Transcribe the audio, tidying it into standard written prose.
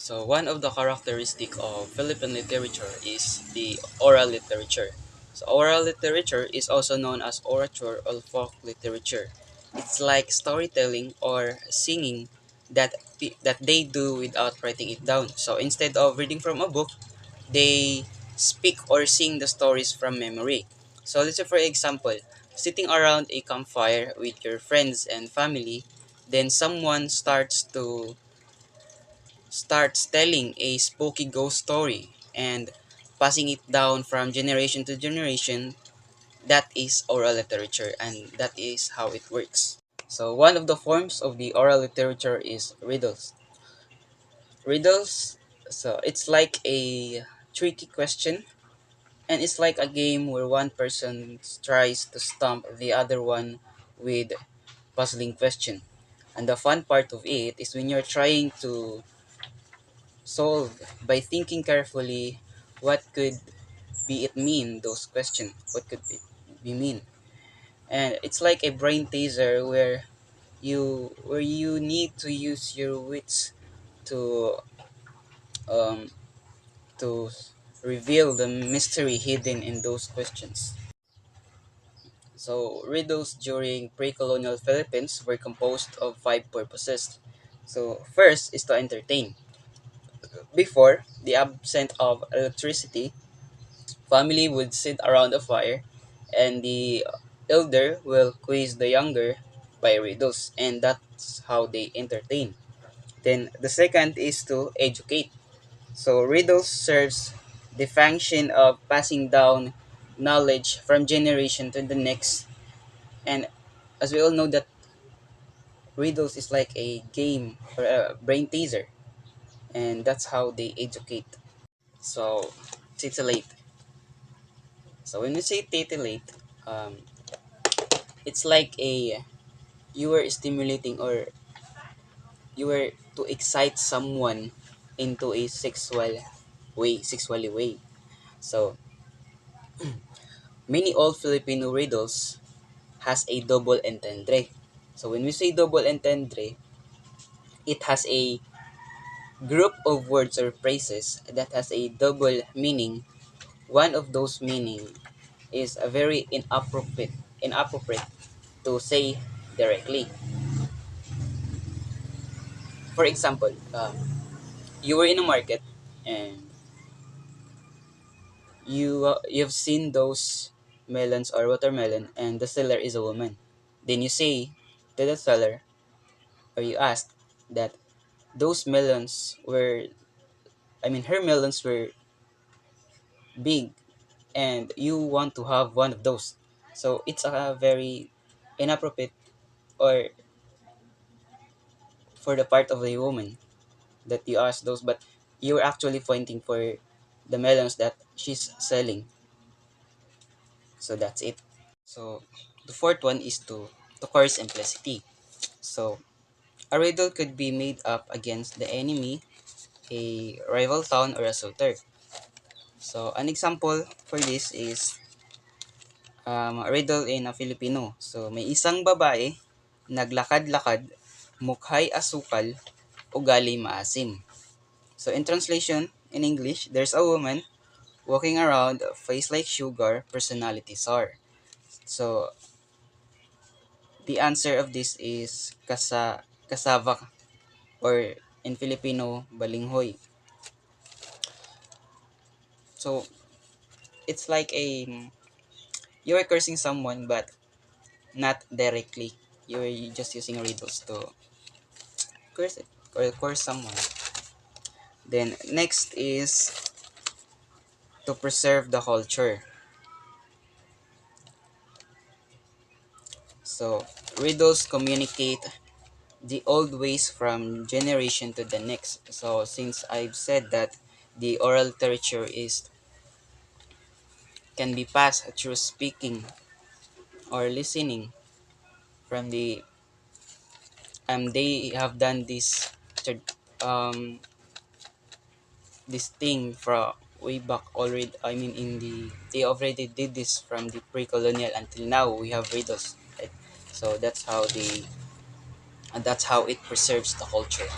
So one of the characteristic of Philippine literature is the oral literature. So oral literature is also known as orature or folk literature. It's like storytelling or singing that they do without writing it down. So instead of reading from a book, they speak or sing the stories from memory. So let's say for example, sitting around a campfire with your friends and family, then someone starts telling a spooky ghost story and passing it down from generation to generation. That is oral literature, and that is how it works. So one of the forms of the oral literature is riddles. Riddles, so it's like a tricky question, and it's like a game where one person tries to stump the other one with puzzling question. And the fun part of it is when you're trying to solve by thinking carefully what could be it mean those questions, what could it be mean. And it's like a brain teaser where you need to use your wits to um to reveal the mystery hidden in those questions. So riddles during pre-colonial Philippines were composed of five purposes. So first is to entertain. Before the absence of electricity, family would sit around a fire, and the elder will quiz the younger by riddles, and that's how they entertain. Then the second is to educate. So riddles serves the function of passing down knowledge from generation to the next, and as we all know that riddles is like a game or a brain teaser, and that's how they educate. So titillate. So when we say titillate, um, it's like a you were stimulating or you were to excite someone into a sexually way. So many old Filipino riddles has a double entendre. So when we say double entendre, it has a group of words or phrases that has a double meaning. One of those meaning is a very inappropriate to say directly. For example, you were in a market and you've seen those melons or watermelon, and the seller is a woman. Then you say to the seller, or you ask that those melons were, I mean, her melons were big, and you want to have one of those. So it's a very inappropriate or for the part of the woman that you ask those, but you're actually pointing for the melons that she's selling. So that's it. So the fourth one is to coerce implicity. So a riddle could be made up against the enemy, a rival town, or a suitor. So an example for this is a riddle in a Filipino. So may isang babae, naglakad-lakad, mukhay asukal, ugali maasim. So in translation, in English, there's a woman walking around, face like sugar, personality sour. So the answer of this is kasava, or in Filipino, balinghoy. So it's like you're cursing someone but not directly. You're just using riddles to curse it or curse someone. Then next is to preserve the culture. So riddles communicate the old ways from generation to the next. So since I've said that the oral literature is can be passed through speaking or listening from the they have done um this thing from way back already. I mean, they already did this from the pre-colonial until now. We have riddles, right? So that's how it preserves the culture.